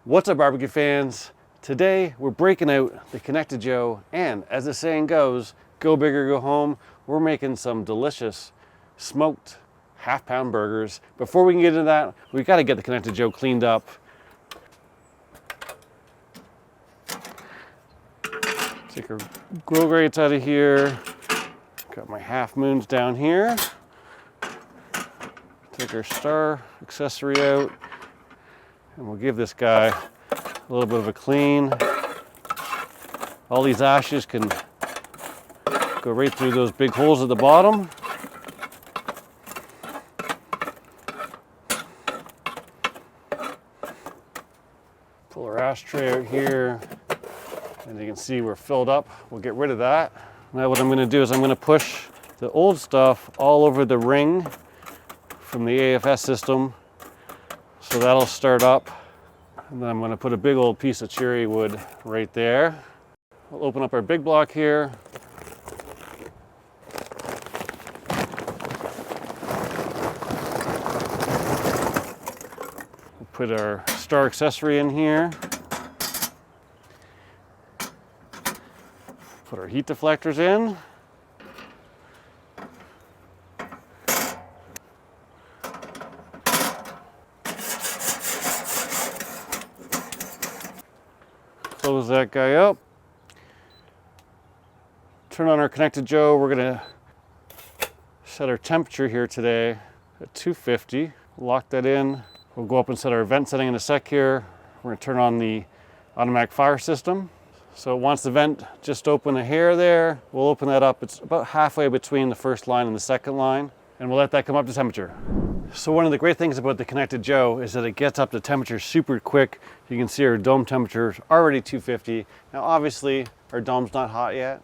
What's up, barbecue fans? Today we're breaking out the Konnected Joe, and as the saying goes, go big or go home. We're making some delicious smoked half-pound burgers. Before we can get into that, we got to get the Konnected Joe cleaned up. Take our grill grates out of here. Got my half moons down here. Take our star accessory out. And we'll give this guy a little bit of a clean. All these ashes can go right through those big holes at the bottom. Pull our ashtray out here. And you can see we're filled up. We'll get rid of that. Now what I'm going to do is I'm going to push the old stuff all over the ring from the AFS system. So that'll start up, and then I'm going to put a big old piece of cherry wood right there. We'll open up our big block here. We'll put our star accessory in here. Put our heat deflectors in. Close that guy up. Turn on our Konnected Joe. We're gonna set our temperature here today at 250. Lock that in. We'll go up and set our vent setting in a sec here. We're gonna turn on the automatic fire system. So once the vent just open a hair there, we'll open that up. It's about halfway between the first line and the second line, and we'll let that come up to temperature. So one of the great things about the Konnected Joe is that it gets up to temperature super quick. You can see our dome temperature is already 250. Now obviously our dome's not hot yet,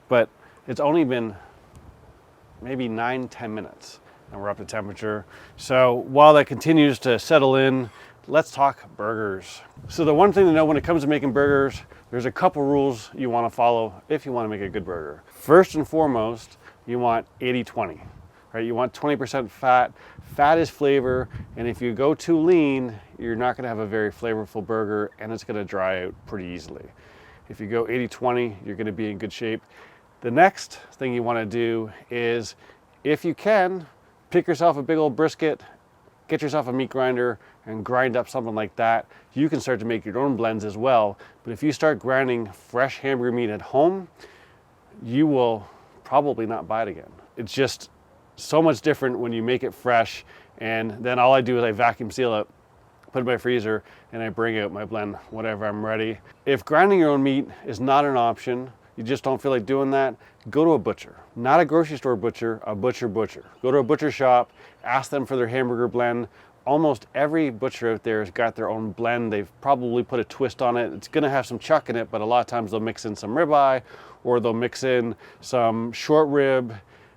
but it's only been maybe 9-10 minutes and we're up to temperature. So while that continues to settle in, let's talk burgers. So the one thing to know when it comes to making burgers, there's a couple rules you want to follow if you want to make a good burger. First and foremost, you want 80-20. Right, you want 20% fat. Fat is flavor, and if you go too lean, you're not going to have a very flavorful burger, and it's going to dry out pretty easily. If you go 80-20, you're going to be in good shape. The next thing you want to do is, if you can, pick yourself a big old brisket, get yourself a meat grinder, and grind up something like that. You can start to make your own blends as well, but if you start grinding fresh hamburger meat at home, you will probably not buy it again. It's just so much different when you make it fresh, and then all I do is I vacuum seal it, put it in my freezer, and I bring out my blend whenever I'm ready. If grinding your own meat is not an option, you just don't feel like doing that, go to a butcher. Not a grocery store butcher, a butcher. Go to a butcher shop, ask them for their hamburger blend. Almost every butcher out there has got their own blend. They've probably put a twist on it. It's gonna have some chuck in it, but a lot of times they'll mix in some ribeye, or they'll mix in some short rib,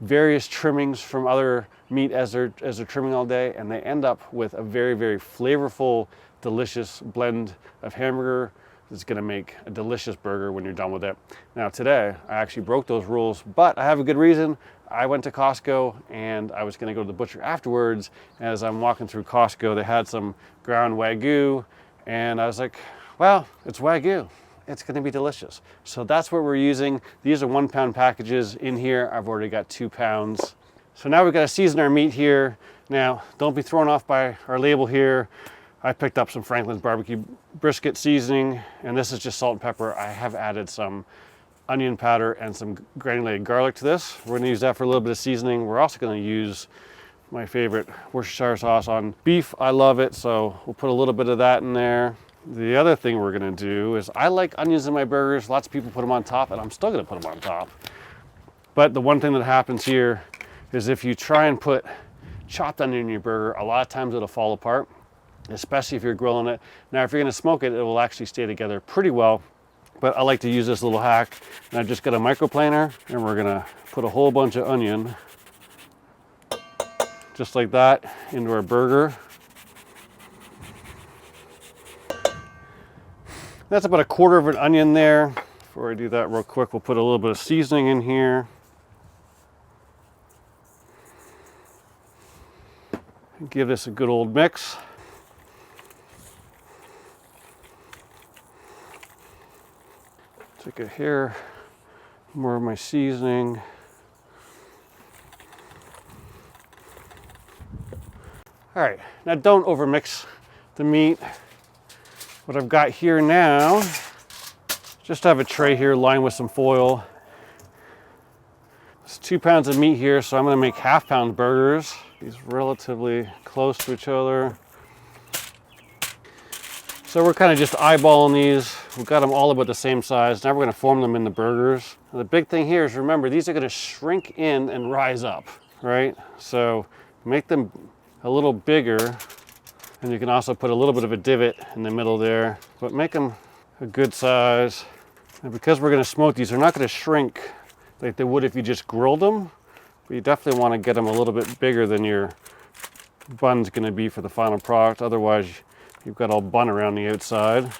various trimmings from other meat as they're trimming all day, and they end up with a very, very flavorful, delicious blend of hamburger that's going to make a delicious burger when you're done with it. Now today, I actually broke those rules, but I have a good reason. I went to Costco and I was going to go to the butcher afterwards. As I'm walking through Costco, they had some ground Wagyu, and I was like, well, it's Wagyu. It's going to be delicious. So that's what we're using. These are 1 pound packages. In here, I've already got 2 pounds. So now we've got to season our meat here. Now, don't be thrown off by our label here. I picked up some Franklin's barbecue brisket seasoning, and this is just salt and pepper. I have added some onion powder and some granulated garlic to this. We're going to use that for a little bit of seasoning. We're also going to use my favorite Worcestershire sauce on beef. I love it, so we'll put a little bit of that in there. The other thing we're gonna do is, I like onions in my burgers. Lots of people put them on top, and I'm still gonna put them on top. But the one thing that happens here is if you try and put chopped onion in your burger, a lot of times it'll fall apart, especially if you're grilling it. Now, if you're gonna smoke it, it will actually stay together pretty well. But I like to use this little hack, and I've just got a microplaner, and we're gonna put a whole bunch of onion, just like that, into our burger. That's about 1/4 of an onion there. Before I do that real quick, we'll put a little bit of seasoning in here. Give this a good old mix. Take a hair more of my seasoning. All right, now don't overmix the meat. What I've got here now, just have a tray here lined with some foil. It's 2 pounds of meat here, so I'm gonna make half-pound burgers. These relatively close to each other. So we're kind of just eyeballing these. We've got them all about the same size. Now we're gonna form them into burgers. And the big thing here is, remember, these are gonna shrink in and rise up, right? So make them a little bigger, and you can also put a little bit of a divot in the middle there, but make them a good size. And because we're gonna smoke these, they're not gonna shrink like they would if you just grilled them, but you definitely wanna get them a little bit bigger than your bun's gonna be for the final product. Otherwise, you've got all bun around the outside.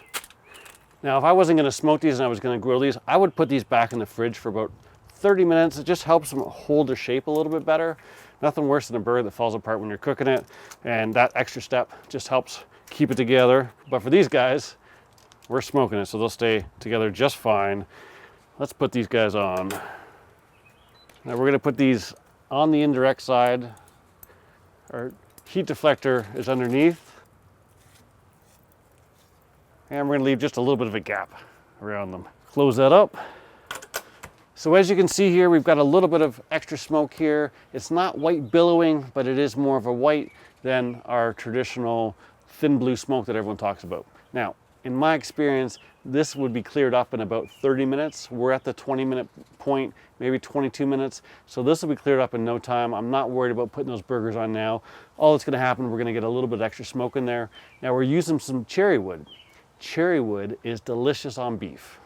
Now, if I wasn't gonna smoke these and I was gonna grill these, I would put these back in the fridge for about 30 minutes. It just helps them hold their shape a little bit better. Nothing worse than a burger that falls apart when you're cooking it, and that extra step just helps keep it together. But for these guys, we're smoking it, so they'll stay together just fine. Let's put these guys on. Now we're gonna put these on the indirect side. Our heat deflector is underneath. And we're gonna leave just a little bit of a gap around them. Close that up. So as you can see here, we've got a little bit of extra smoke here. It's not white billowing, but it is more of a white than our traditional thin blue smoke that everyone talks about. Now, in my experience, this would be cleared up in about 30 minutes. We're at the 20-minute point, maybe 22 minutes. So this will be cleared up in no time. I'm not worried about putting those burgers on now. All that's gonna happen, we're gonna get a little bit of extra smoke in there. Now we're using some cherry wood. Cherry wood is delicious on beef.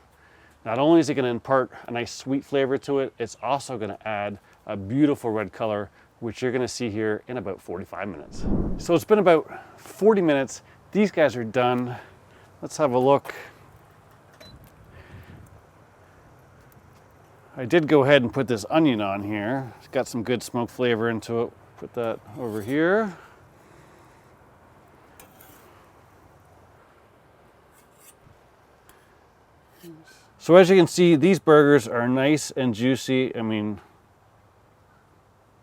Not only is it gonna impart a nice sweet flavor to it, it's also gonna add a beautiful red color, which you're gonna see here in about 45 minutes. So it's been about 40 minutes. These guys are done. Let's have a look. I did go ahead and put this onion on here. It's got some good smoke flavor into it. Put that over here. So as you can see, these burgers are nice and juicy. I mean,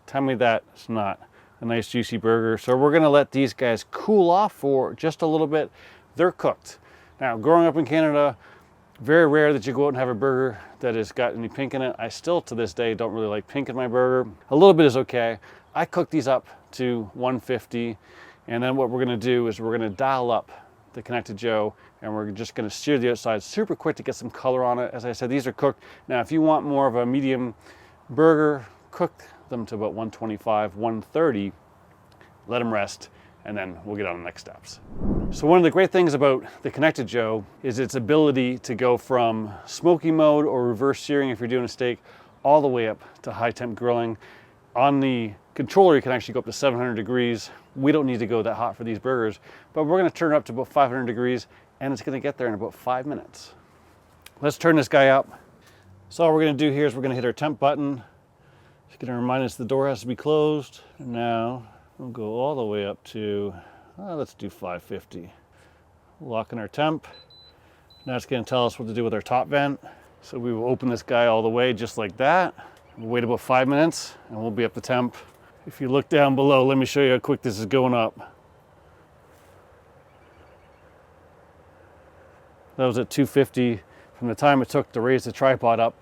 tell me that's not a nice juicy burger. So we're gonna let these guys cool off for just a little bit. They're cooked. Now, growing up in Canada, very rare that you go out and have a burger that has got any pink in it. I still, to this day, don't really like pink in my burger. A little bit is okay. I cook these up to 150, and then what we're gonna do is we're gonna dial up the Konnected Joe, and we're just gonna sear the outside super quick to get some color on it. As I said, these are cooked. Now, if you want more of a medium burger, cook them to about 125, 130, let them rest, and then we'll get on the next steps. So one of the great things about the Konnected Joe is its ability to go from smoky mode or reverse searing if you're doing a steak, all the way up to high temp grilling. On the controller, you can actually go up to 700 degrees. We don't need to go that hot for these burgers, but we're gonna turn it up to about 500 degrees, and it's gonna get there in about 5 minutes. Let's turn this guy up. So all we're gonna do here is we're gonna hit our temp button. It's gonna remind us the door has to be closed. And now we'll go all the way up to, let's do 550. Lock in our temp. Now it's gonna tell us what to do with our top vent. So we will open this guy all the way just like that. We'll wait about 5 minutes and we'll be up the temp. If you look down below, let me show you how quick this is going up. That was at 250 from the time it took to raise the tripod up.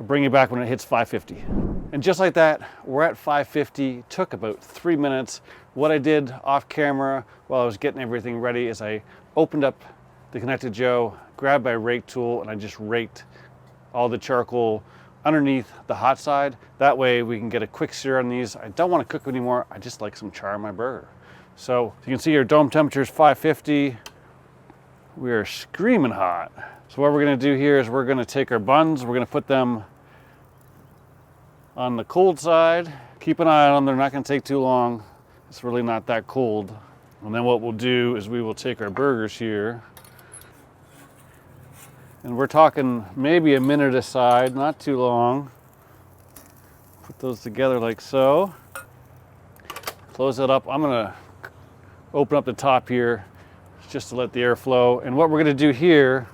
I'll bring you back when it hits 550. And just like that, we're at 550. Took about 3 minutes. What I did off camera while I was getting everything ready is I opened up the Konnected Joe, grabbed my rake tool, and I just raked all the charcoal underneath the hot side. That way we can get a quick sear on these. I don't want to cook anymore. I just like some char on my burger. So you can see our dome temperature is 550. We are screaming hot. So what we're gonna do here is we're gonna take our buns, we're gonna put them on the cold side. Keep an eye on them, they're not gonna take too long. It's really not that cold. And then what we'll do is we will take our burgers here, and we're talking maybe a minute aside, not too long. Put those together like so. Close it up. I'm gonna open up the top here just to let the air flow. And what we're gonna do here,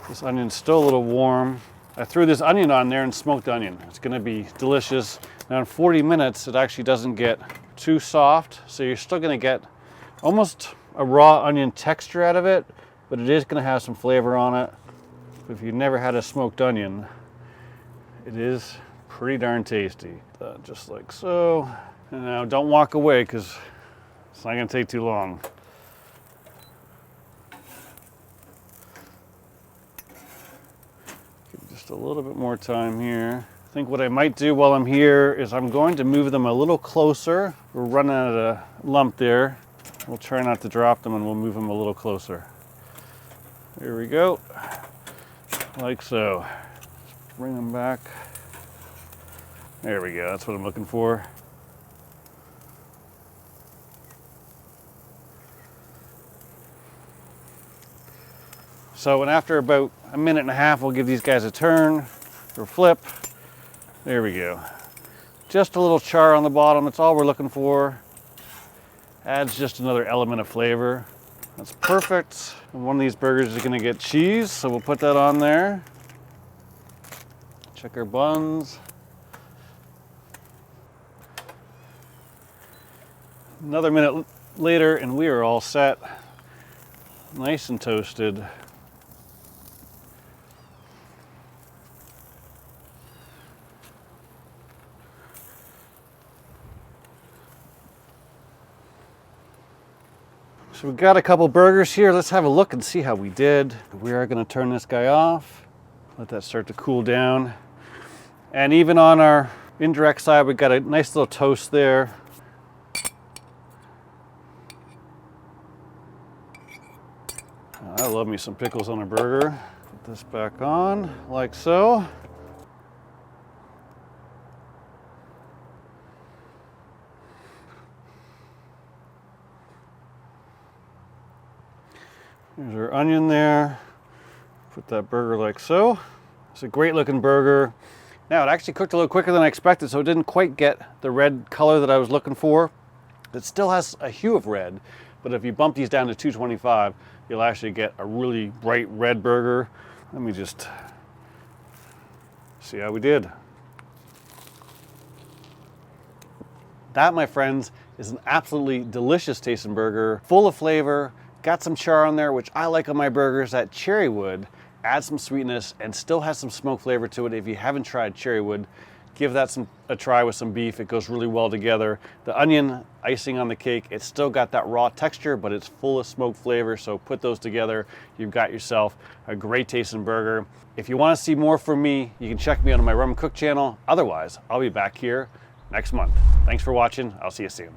this onion's still a little warm. I threw this onion on there and smoked onion. It's gonna be delicious. Now in 40 minutes, it actually doesn't get too soft, so you're still gonna get almost a raw onion texture out of it, but it is gonna have some flavor on it. If you've never had a smoked onion, it is pretty darn tasty. Just like so. And now don't walk away because it's not gonna take too long. Give just a little bit more time here. I think what I might do while I'm here is I'm going to move them a little closer. We're running at a lump there. We'll try not to drop them and we'll move them a little closer. Here we go. Like so. Just bring them back. There we go, that's what I'm looking for. So, and after about a minute and a half, we'll give these guys a turn or flip. There we go. Just a little char on the bottom, that's all we're looking for. Adds just another element of flavor. That's perfect. And one of these burgers is gonna get cheese, so we'll put that on there. Check our buns. Another minute later and we are all set. Nice and toasted. So we've got a couple burgers here. Let's have a look and see how we did. We are gonna turn this guy off. Let that start to cool down. And even on our indirect side, we've got a nice little toast there. I love me some pickles on a burger. Put this back on, like so. There's our onion there. Put that burger like so. It's a great looking burger. Now it actually cooked a little quicker than I expected, so it didn't quite get the red color that I was looking for. It still has a hue of red, but if you bump these down to 225, you'll actually get a really bright red burger. Let me just see how we did. That, my friends, is an absolutely delicious tasting burger, full of flavor, got some char on there, which I like on my burgers. That cherry wood adds some sweetness and still has some smoke flavor to it. If you haven't tried cherry wood, give that a try with some beef. It goes really well together. The onion icing on the cake, it's still got that raw texture, but it's full of smoke flavor. So put those together, you've got yourself a great tasting burger. If you want to see more from me, you can check me out on my Rum Cook channel. Otherwise, I'll be back here next month. Thanks for watching. I'll see you soon.